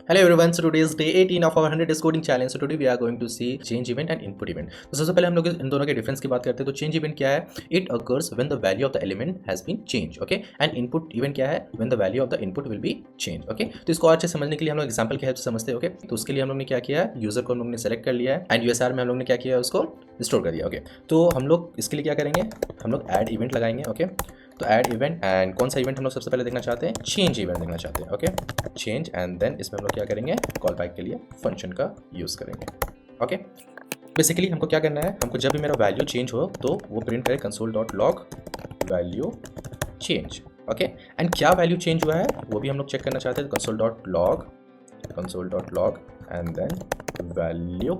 Hello everyone, so today is day 18 of our 100 days coding challenge. So today we are going to see change event and input event. तो सबसे पहले हम लोग इन दोनों के difference की बात करते हैं. तो चेंज इवेंट क्या है? It occurs when the value of the element has been change, okay. And input event क्या है? When the value of the input will be change, okay. तो इसको अच्छे समझने के लिए हम लोग एग्जांपल की हेल्प से समझते हैं, ओके. तो उसके लिए हम लोग ने क्या किया है? यूजर को हम लोग ने सेलेक्ट कर लिया है एंड यूएसआर में हम लोग ने क्या किया है? उसको स्टोर कर दिया, ओके. तो हम लोग इसके लिए क्या करेंगे? हम लोग ऐड इवेंट लगाएंगे, ओके. तो ऐड इवेंट एंड कौन सा इवेंट हम लोग सबसे पहले देखना चाहते हैं? चेंज इवेंट देखना चाहते हैं, ओके. चेंज एंड देन इसमें हम लोग क्या करेंगे? कॉल बैक के लिए फंक्शन का यूज़ करेंगे, ओके. बेसिकली हमको क्या करना है? हमको जब भी मेरा वैल्यू चेंज हो तो वो प्रिंट करे console.log value change, okay. And क्या वैल्यू चेंज हुआ है वो भी हम लोग चेक करना चाहते हैं. console.log and then value,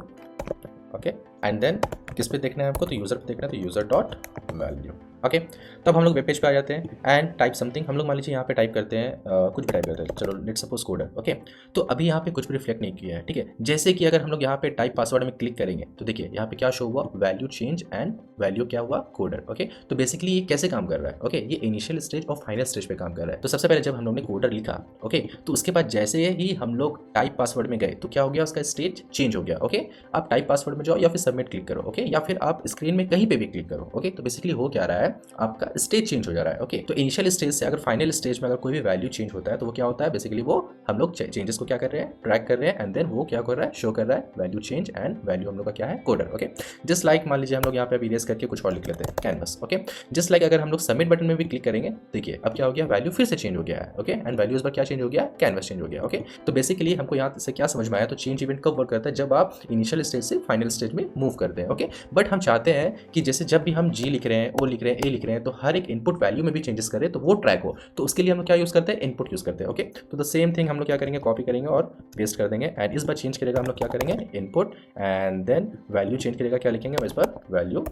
okay. And then किस पे देखना है हमको? तो यूज़र पे देखना है, तो यूज़र डॉट वैल्यू, ओके. तब हम लोग वेब पेज पे आ जाते हैं एंड टाइप समथिंग. हम लोग मान लीजिए यहाँ पे टाइप करते हैं कुछ भी टाइप करते हैं. चलो लेट्स सपोज कोडर, ओके. तो अभी यहाँ पे कुछ भी रिफ्लेक्ट नहीं किया है, ठीक है. जैसे कि अगर हम लोग यहाँ पे टाइप पासवर्ड में क्लिक करेंगे तो देखिए यहाँ पे क्या शो हुआ? वैल्यू चेंज एंड वैल्यू क्या हुआ? Coder, okay. तो बेसिकली ये कैसे काम कर रहा है? ओके, ये इनिशियल स्टेज और फाइनल स्टेज पे काम कर रहा है. तो सबसे पहले जब हम लोग ने कोडर लिखा, ओके, तो उसके बाद जैसे ही हम लोग टाइप पासवर्ड में गए तो क्या हो गया? उसका स्टेज चेंज हो गया, ओके. आप टाइप पासवर्ड में जाओ या फिर सबमिट क्लिक करो, ओके, या फिर आप स्क्रीन में कहीं पे भी क्लिक करो, ओके. तो बेसिकली हो क्या रहा है? आपका स्टेज चेंज हो जा रहा है, ओके. तो इनिशियल स्टेज से अगर फाइनल स्टेज में अगर कोई भी वैल्यू चेंज होता है तो वो क्या होता है? बेसिकली वो हम लोग चेंजेस को क्या कर रहे हैं? ट्रैक कर रहे हैं एंड देन वो क्या कर रहा है? शो कर रहा है वैल्यू चेंज एंड वैल्यू हम लोग का क्या है? Coder, okay. जस्ट लाइक मान लीजिए हम लोग यहाँ पे इरेज करके कुछ और लिख लेते हैं, कैनवस, ओके. जस्ट लाइक अगर हम लोग सबमिट बटन में भी क्लिक करेंगे, देखिए अब क्या हो गया? वैल्यू फिर से चेंज हो गया है, ओके. एंड वैल्यू इस बार क्या चेंज हो गया? कैनवस चेंज हो गया, ओके. तो बेसिकली हमको यहाँ से क्या समझ में आया? तो चेंज इवेंट कब वर्क करता है? जब आप इनिशियल स्टेज से फाइनल स्टेज में मूव करते हैं, ओके. बट हम चाहते हैं कि जैसे जब भी हम जी लिख रहे हैं, ओ लिख रहे हैं, ए लिख रहे हैं, तो हर एक इनपुट वैल्यू में भी चेंजेस करें तो वो ट्रैक हो. तो उसके लिए हम लोग क्या यूज़ करते हैं? इनपुट यूज़ करते हैं, ओके. तो द सेम थिंग हम लोग क्या करेंगे? कॉपी करेंगे और पेस्ट कर देंगे एंड इस बार चेंज करेगा हम लोग क्या करेंगे? Input and then value change करेगा, क्या लिखेंगे? इस बार वैल्यू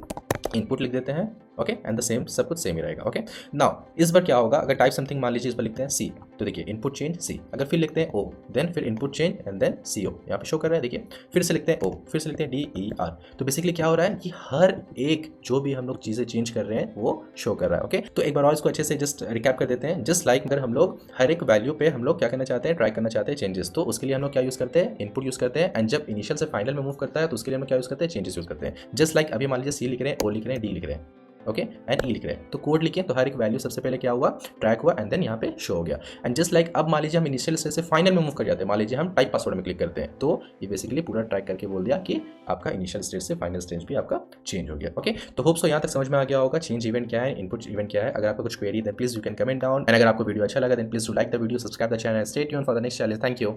इनपुट लिख देते हैं, ओके. एंड द सेम सब कुछ सेम ही रहेगा, ओके. नाउ इस बार क्या होगा? अगर टाइप समथिंग मान लीजिए इस बार लिखते हैं सी, तो देखिए इनपुट चेंज सी. अगर फिर लिखते हैं ओ, देन फिर इनपुट चेंज एंड देन सी ओ, यहाँ पे शो कर रहा है, देखिए. फिर से लिखते हैं ओ, फिर से लिखते हैं डी ई आर. तो बेसिकली क्या हो रहा है कि हर एक जो भी हम लोग चीज़ें चेंज कर रहे हैं वो शो कर रहा है, ओके. तो एक बार और इसको अच्छे से जस्ट रिकैप कर देते हैं. जस्ट लाइक अगर हम लोग हर एक वैल्यू पे हम लोग क्या करना चाहते हैं? ट्राई करना चाहते हैं चेंजेस. तो उसके लिए हम लोग क्या यूज़ करते हैं? इनपुट यूज़ करते हैं. एंड जब इनिशियल से फाइनल में मूव करता है तो उसके लिए हम लोग क्या यूज़ करते हैं? चेंजेस यूज़ करते हैं. जस्ट लाइक अभी मान लीजिए सी लिख रहे हैं, ओ लिख रहे हैं, डी लिख रहे हैं, ओके, एंड ई लिख रहे हैं. तो कोड लिखे तो हर एक वैल्यू सबसे पहले क्या हुआ? ट्रैक हुआ एंड देन यहाँ पे शो हो गया. एंड जस्ट लाइक अब मान लीजिए हम इनिशियल स्टेज से फाइनल में मूव कर जाते हैं. मान लीजिए हम टाइप पासवर्ड में क्लिक करते हैं तो ये बेसिकली पूरा ट्रैक करके बोल दिया कि आपका इनिशियल स्टेज से फाइनल स्टेज भी आपका चेंज हो गया, ओके. तो होप सो यहाँ तक समझ में आ गया होगा चेंज इवेंट क्या है, इनपुट इवेंट क्या है. अगर आपको कुछ query then please you can comment down and अगर आपको वीडियो अच्छा लगा then please to like the video, subscribe the channel, stay tuned for the next challenge. Thank you.